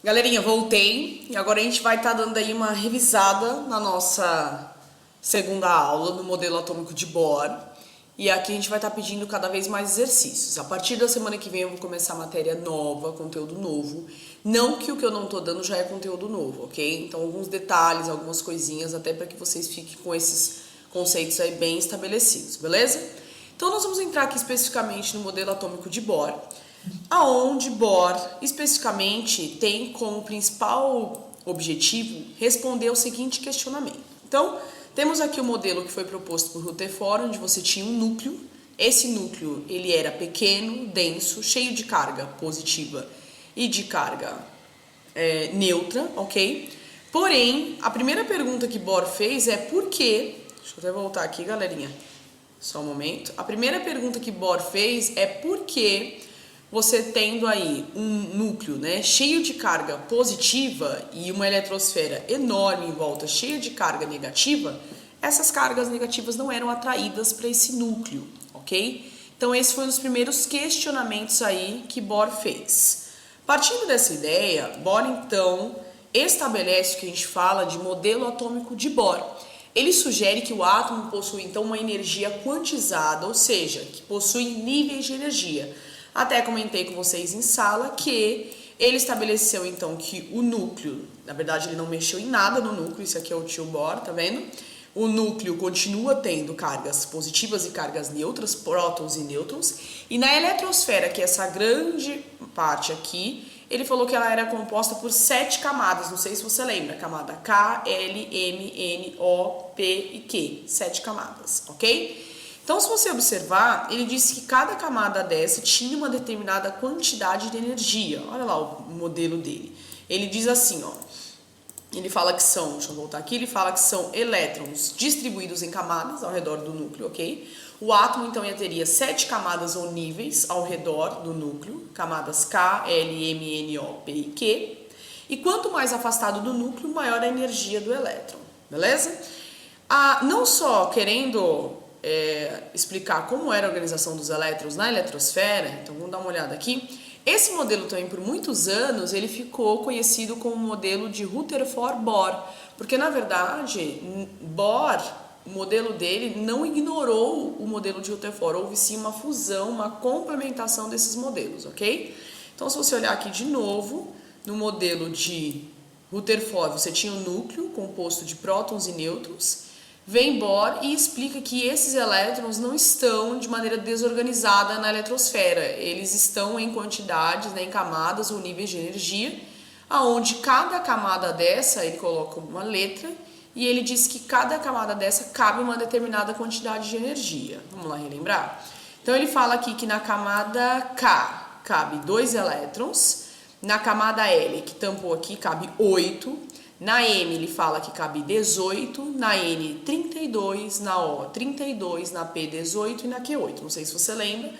Galerinha, voltei e agora a gente vai estar dando aí uma revisada na nossa segunda aula do modelo atômico de Bohr. E aqui a gente vai estar pedindo cada vez mais exercícios. A partir da semana que vem eu vou começar matéria nova, conteúdo novo. Não que o que eu não tô dando já é conteúdo novo, ok? Então alguns detalhes, algumas coisinhas, até para que vocês fiquem com esses conceitos aí bem estabelecidos, beleza? Então nós vamos entrar aqui especificamente no modelo atômico de Bohr, aonde Bohr especificamente tem como principal objetivo responder ao seguinte questionamento. Então, temos aqui o modelo que foi proposto por Rutherford, onde você tinha um núcleo. Esse núcleo ele era pequeno, denso, cheio de carga positiva e de carga neutra, ok? Porém, a primeira pergunta que Bohr fez é por quê? Deixa eu até voltar aqui, galerinha. Só um momento. A primeira pergunta que Bohr fez é por que você tendo aí um núcleo, né, cheio de carga positiva e uma eletrosfera enorme em volta, cheia de carga negativa, essas cargas negativas não eram atraídas para esse núcleo, ok? Então esse foi um dos primeiros questionamentos aí que Bohr fez. Partindo dessa ideia, Bohr então estabelece o que a gente fala de modelo atômico de Bohr. Ele sugere que o átomo possui então uma energia quantizada, ou seja, que possui níveis de energia. Até comentei com vocês em sala que ele estabeleceu então que o núcleo, na verdade ele não mexeu em nada no núcleo, isso aqui é o tio Bohr, tá vendo? O núcleo continua tendo cargas positivas e cargas neutras, prótons e nêutrons, e na eletrosfera, que é essa grande parte aqui, ele falou que ela era composta por 7 camadas, não sei se você lembra, camada K, L, M, N, O, P e Q, 7 camadas, ok? Então, se você observar, ele disse que cada camada dessa tinha uma determinada quantidade de energia. Olha lá o modelo dele. Ele diz assim, ó. Ele fala que são, deixa eu voltar aqui, ele fala que são elétrons distribuídos em camadas ao redor do núcleo, ok? O átomo, então, teria 7 camadas ou níveis ao redor do núcleo, camadas K, L, M, N, O, P e Q. E quanto mais afastado do núcleo, maior a energia do elétron, beleza? Não só querendo explicar como era a organização dos elétrons na eletrosfera, então vamos dar uma olhada aqui. Esse modelo também, por muitos anos, ele ficou conhecido como modelo de Rutherford-Bohr, porque na verdade, Bohr, o modelo dele, não ignorou o modelo de Rutherford, houve sim uma fusão, uma complementação desses modelos, ok? Então, se você olhar aqui de novo, no modelo de Rutherford, você tinha um núcleo composto de prótons e nêutrons. Vem Bohr e explica que esses elétrons não estão de maneira desorganizada na eletrosfera. Eles estão em quantidades, né, em camadas ou níveis de energia, aonde cada camada dessa, ele coloca uma letra, e ele diz que cada camada dessa cabe uma determinada quantidade de energia. Vamos lá relembrar? Então ele fala aqui que na camada K cabe 2 elétrons, na camada L, que tampou aqui, cabe 8, na M ele fala que cabe 18, na N 32, na O 32, na P 18 e na Q 8. Não sei se você lembra.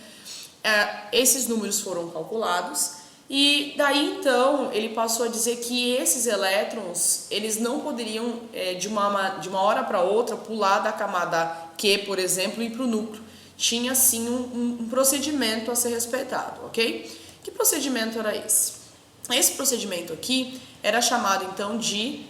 Esses números foram calculados e daí então ele passou a dizer que esses elétrons eles não poderiam de uma hora para outra pular da camada Q, por exemplo, e ir para o núcleo. Tinha sim um procedimento a ser respeitado, ok? Que procedimento era esse? Esse procedimento aqui era chamado então de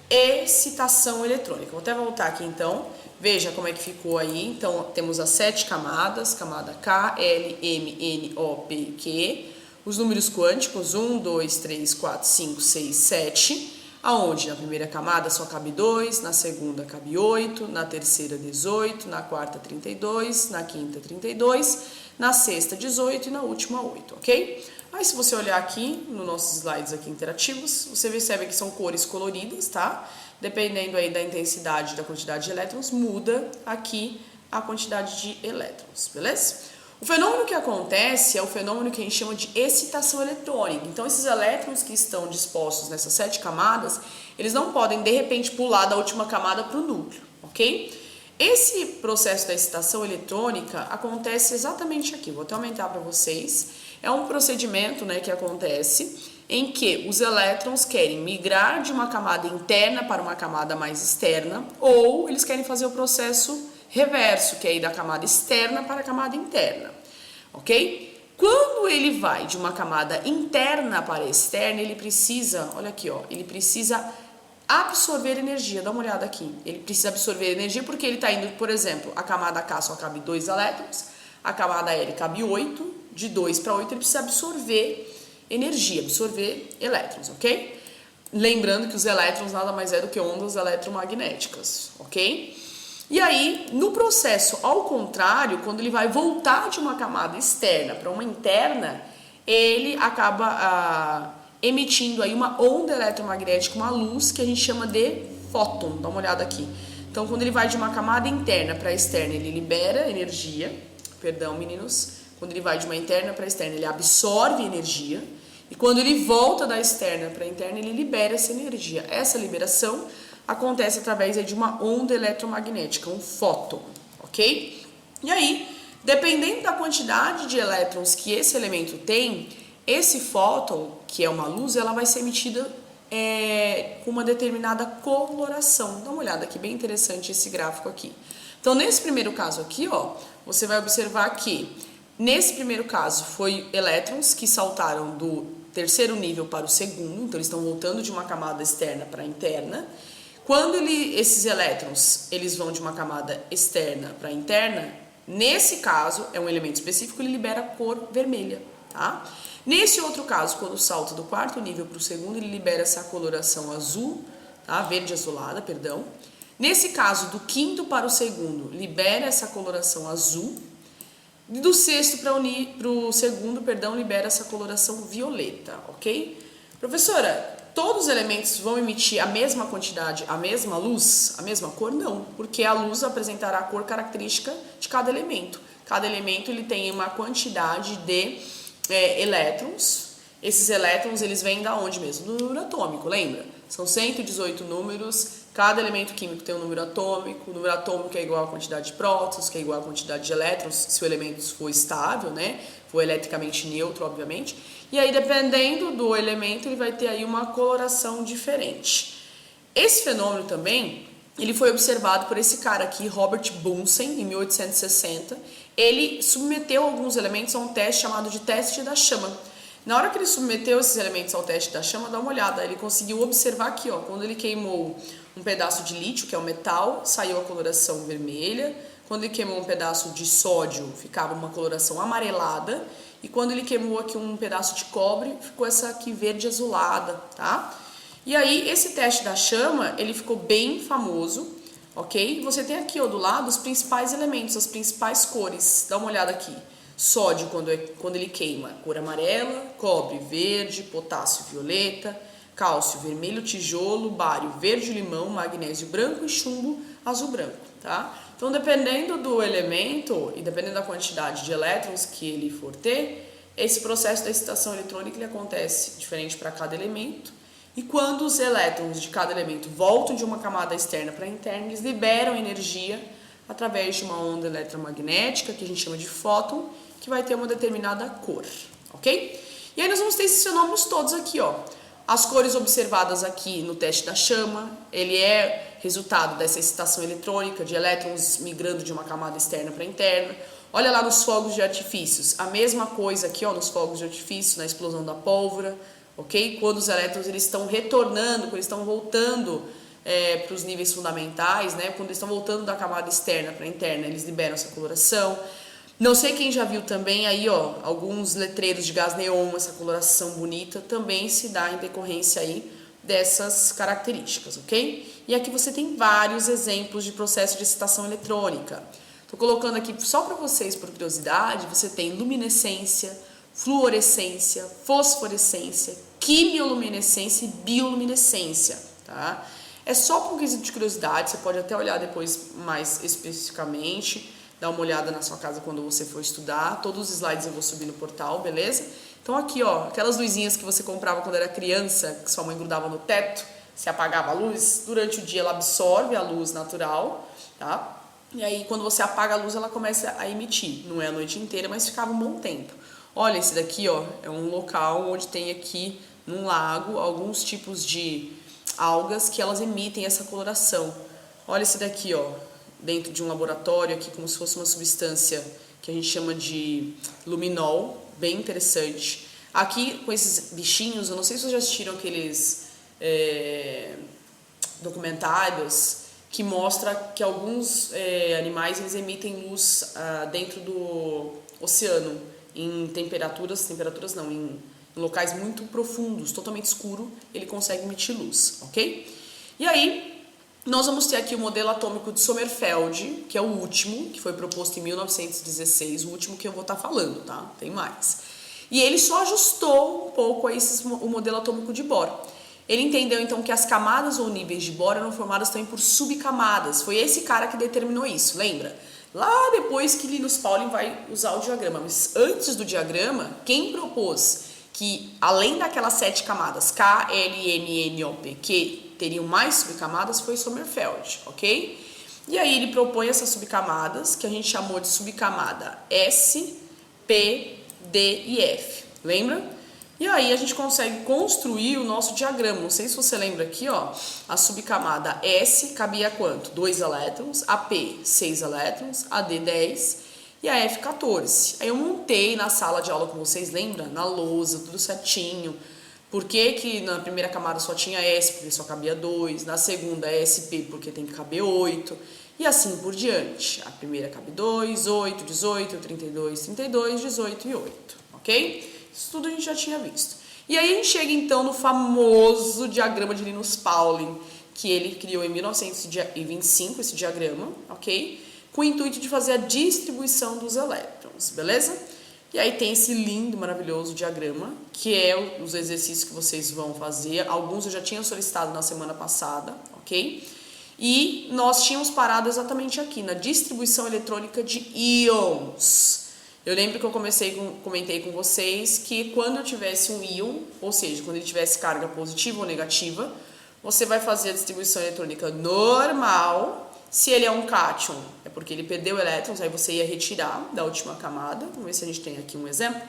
excitação eletrônica. Vou até voltar aqui então, veja como é que ficou aí. Então temos as 7 camadas, camada K, L, M, N, O, P, Q, os números quânticos 1, 2, 3, 4, 5, 6, 7, aonde na primeira camada só cabe 2, na segunda cabe 8, na terceira 18, na quarta 32, na quinta 32, na sexta 18 e na última 8, ok? Aí se você olhar aqui nos nossos slides aqui interativos, você percebe que são cores coloridas, tá? Dependendo aí da intensidade da quantidade de elétrons, muda aqui a quantidade de elétrons, beleza? O fenômeno que acontece é o fenômeno que a gente chama de excitação eletrônica. Então esses elétrons que estão dispostos nessas 7 camadas, eles não podem de repente pular da última camada para o núcleo, ok? Esse processo da excitação eletrônica acontece exatamente aqui, vou até aumentar para vocês. É um procedimento, né, que acontece em que os elétrons querem migrar de uma camada interna para uma camada mais externa, ou eles querem fazer o processo reverso, que é ir da camada externa para a camada interna, ok? Quando ele vai de uma camada interna para externa, ele precisa, olha aqui, ó, ele precisa absorver energia. Dá uma olhada aqui. Ele precisa absorver energia porque ele está indo, por exemplo, a camada K só cabe 2 elétrons, a camada L cabe 8, de 2 para 8 ele precisa absorver energia, absorver elétrons, ok? Lembrando que os elétrons nada mais é do que ondas eletromagnéticas, ok? E aí, no processo ao contrário, quando ele vai voltar de uma camada externa para uma interna, ele acaba emitindo aí uma onda eletromagnética, uma luz que a gente chama de fóton. Dá uma olhada aqui. Então, quando ele vai de uma camada interna para externa, ele libera energia. Perdão, meninos. Quando ele vai de uma interna para externa, ele absorve energia. E quando ele volta da externa para a interna, ele libera essa energia. Essa liberação acontece através de uma onda eletromagnética, um fóton, ok? E aí, dependendo da quantidade de elétrons que esse elemento tem, esse fóton, que é uma luz, ela vai ser emitida com uma determinada coloração. Dá uma olhada aqui, bem interessante esse gráfico aqui. Então, nesse primeiro caso aqui, ó, você vai observar que, nesse primeiro caso, foi elétrons que saltaram do terceiro nível para o segundo, então eles estão voltando de uma camada externa para a interna. Quando esses elétrons eles vão de uma camada externa para interna, nesse caso, é um elemento específico, ele libera a cor vermelha, tá? Nesse outro caso, quando salta do quarto nível para o segundo, ele libera essa coloração azul, tá? Verde azulada, perdão. Nesse caso, do quinto para o segundo, libera essa coloração azul. Do sexto para o segundo, perdão, libera essa coloração violeta, ok? Professora, todos os elementos vão emitir a mesma quantidade, a mesma luz, a mesma cor? Não, porque a luz apresentará a cor característica de cada elemento. Cada elemento ele tem uma quantidade de elétrons. Esses elétrons eles vêm da onde mesmo? Do número atômico, lembra? São 118 números. Cada elemento químico tem um número atômico. O número atômico é igual à quantidade de prótons, que é igual à quantidade de elétrons, se o elemento for estável, né? For eletricamente neutro, obviamente. E aí, dependendo do elemento, ele vai ter aí uma coloração diferente. Esse fenômeno também, ele foi observado por esse cara aqui, Robert Bunsen, em 1860. Ele submeteu alguns elementos a um teste chamado de teste da chama. Na hora que ele submeteu esses elementos ao teste da chama, dá uma olhada, ele conseguiu observar aqui, ó, quando ele queimou um pedaço de lítio, que é o metal, saiu a coloração vermelha. Quando ele queimou um pedaço de sódio, ficava uma coloração amarelada. E quando ele queimou aqui um pedaço de cobre, ficou essa aqui verde azulada, tá? E aí, esse teste da chama, ele ficou bem famoso, ok? Você tem aqui, ó, do lado, os principais elementos, as principais cores. Dá uma olhada aqui. Sódio, quando ele queima, cor amarela, cobre verde, potássio violeta, cálcio vermelho tijolo, bário verde limão, magnésio branco e chumbo azul branco, tá? Então, dependendo do elemento e dependendo da quantidade de elétrons que ele for ter, esse processo da excitação eletrônica ele acontece diferente para cada elemento. E quando os elétrons de cada elemento voltam de uma camada externa para a interna, eles liberam energia através de uma onda eletromagnética, que a gente chama de fóton, que vai ter uma determinada cor, ok? E aí nós vamos ter esses fenômenos todos aqui, ó. As cores observadas aqui no teste da chama, ele é resultado dessa excitação eletrônica de elétrons migrando de uma camada externa para interna. Olha lá nos fogos de artifícios, a mesma coisa aqui, ó, nos fogos de artifício, na explosão da pólvora, ok? Quando os elétrons eles estão retornando, quando eles estão voltando para os níveis fundamentais, né? Quando eles estão voltando da camada externa para a interna, eles liberam essa coloração. Não sei quem já viu também aí, ó, alguns letreiros de gás neon, essa coloração bonita, também se dá em decorrência aí dessas características, ok? E aqui você tem vários exemplos de processo de excitação eletrônica. Estou colocando aqui só para vocês, por curiosidade, você tem luminescência, fluorescência, fosforescência, quimioluminescência e bioluminescência, tá? É só por um quesito de curiosidade, você pode até olhar depois mais especificamente, dar uma olhada na sua casa quando você for estudar. Todos os slides eu vou subir no portal, beleza? Então aqui, ó, aquelas luzinhas que você comprava quando era criança, que sua mãe grudava no teto, se apagava a luz, durante o dia ela absorve a luz natural, tá? E aí quando você apaga a luz ela começa a emitir. Não é a noite inteira, mas ficava um bom tempo. Olha, esse daqui, ó, é um local onde tem aqui, num lago, alguns tipos de algas que elas emitem essa coloração. Olha esse daqui, ó, dentro de um laboratório aqui, como se fosse uma substância que a gente chama de luminol, bem interessante. Aqui com esses bichinhos, eu não sei se vocês já assistiram aqueles documentários que mostra que alguns animais eles emitem luz dentro do oceano em temperaturas não, em locais muito profundos, totalmente escuro, ele consegue emitir luz, ok? E aí, nós vamos ter aqui o modelo atômico de Sommerfeld, que é o último, que foi proposto em 1916, o último que eu vou estar falando, tá? Tem mais. E ele só ajustou um pouco o modelo atômico de Bohr. Ele entendeu então que as camadas ou níveis de Bohr eram formadas também por subcamadas. Foi esse cara que determinou isso, lembra? Lá depois que Linus Pauling vai usar o diagrama, mas antes do diagrama, quem propôs que além daquelas 7 camadas K, L, M, N, O, P, Q, teriam mais subcamadas foi Sommerfeld, ok? E aí ele propõe essas subcamadas, que a gente chamou de subcamada S, P, D e F, lembra? E aí a gente consegue construir o nosso diagrama. Não sei se você lembra aqui, ó, a subcamada S cabia quanto? 2 elétrons, a P 6 elétrons, a D 10 e a F 14. Aí eu montei na sala de aula com vocês, lembra? Na lousa, tudo certinho. Por que na primeira camada só tinha S, porque só cabia 2, na segunda é SP, porque tem que caber 8, e assim por diante. A primeira cabe 2, 8, 18, 32, 32, 18 e 8, ok? Isso tudo a gente já tinha visto. E aí a gente chega então no famoso diagrama de Linus Pauling, que ele criou em 1925, esse diagrama, ok? Com o intuito de fazer a distribuição dos elétrons, beleza? E aí tem esse lindo, maravilhoso diagrama, que é os exercícios que vocês vão fazer. Alguns eu já tinha solicitado na semana passada, ok? E nós tínhamos parado exatamente aqui, na distribuição eletrônica de íons. Eu lembro que eu comentei com vocês que quando eu tivesse um íon, ou seja, quando ele tivesse carga positiva ou negativa, você vai fazer a distribuição eletrônica normal. Se ele é um cátion, é porque ele perdeu elétrons, aí você ia retirar da última camada. Vamos ver se a gente tem aqui um exemplo.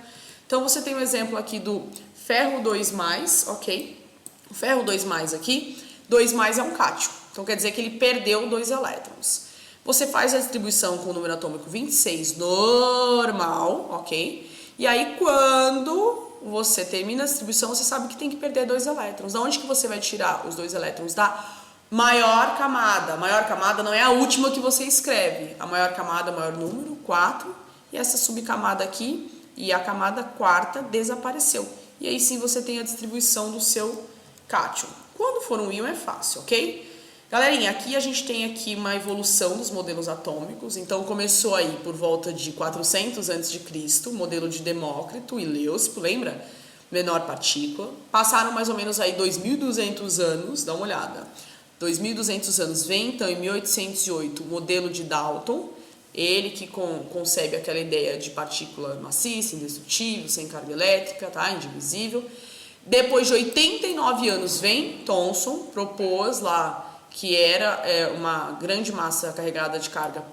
Então, você tem um exemplo aqui do ferro 2+, ok? O ferro 2+ aqui, 2+ é um cátion. Então, quer dizer que ele perdeu 2 elétrons. Você faz a distribuição com o número atômico 26 normal, ok? E aí, quando você termina a distribuição, você sabe que tem que perder 2 elétrons. Da onde que você vai tirar os 2 elétrons? Da maior camada. A maior camada não é a última que você escreve. A maior camada, o maior número, 4. E essa subcamada aqui e a camada quarta desapareceu. E aí sim você tem a distribuição do seu cátion. Quando for um íon é fácil, ok? Galerinha, aqui a gente tem aqui uma evolução dos modelos atômicos. Então começou aí por volta de 400 a.C., o modelo de Demócrito e Leucipo, lembra? Menor partícula. Passaram mais ou menos aí 2.200 anos, dá uma olhada. 2.200 anos vem, então em 1808 o modelo de Dalton, ele que concebe aquela ideia de partícula maciça, indestrutível, sem carga elétrica, tá? Indivisível. Depois de 89 anos vem Thomson, propôs lá que era uma grande massa carregada de carga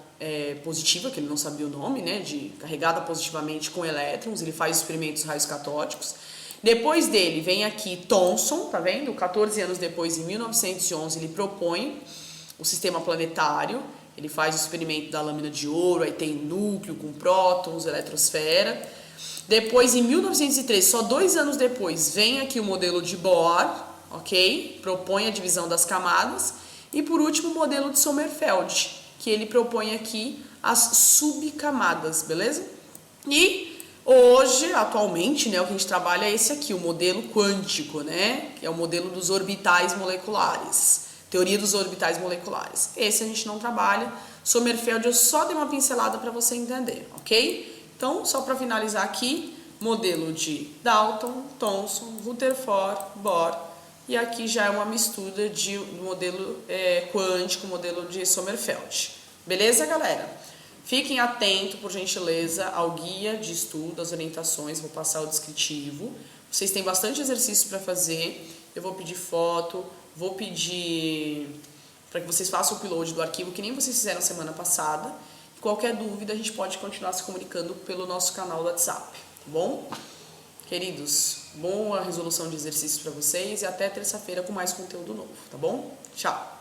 positiva, que ele não sabia o nome, né, de carregada positivamente com elétrons, ele faz experimentos raios catódicos. Depois dele vem aqui Thomson, tá vendo? 14 anos depois, em 1911, ele propõe o sistema planetário, ele faz o experimento da lâmina de ouro, aí tem núcleo com prótons, eletrosfera. Depois, em 1913, só 2 anos depois, vem aqui o modelo de Bohr, ok? Propõe a divisão das camadas. E por último, o modelo de Sommerfeld, que ele propõe aqui as subcamadas, beleza? E hoje, atualmente, né, o que a gente trabalha é esse aqui, o modelo quântico, né? Que é o modelo dos orbitais moleculares, teoria dos orbitais moleculares. Esse a gente não trabalha. Sommerfeld eu só dei uma pincelada para você entender, ok? Então, só para finalizar aqui, modelo de Dalton, Thomson, Rutherford, Bohr. E aqui já é uma mistura de modelo quântico, modelo de Sommerfeld. Beleza, galera? Fiquem atentos, por gentileza, ao guia de estudo, as orientações, vou passar o descritivo. Vocês têm bastante exercício para fazer, eu vou pedir foto, vou pedir para que vocês façam o upload do arquivo, que nem vocês fizeram semana passada. Qualquer dúvida, a gente pode continuar se comunicando pelo nosso canal do WhatsApp, tá bom? Queridos, boa resolução de exercícios para vocês e até terça-feira com mais conteúdo novo, tá bom? Tchau!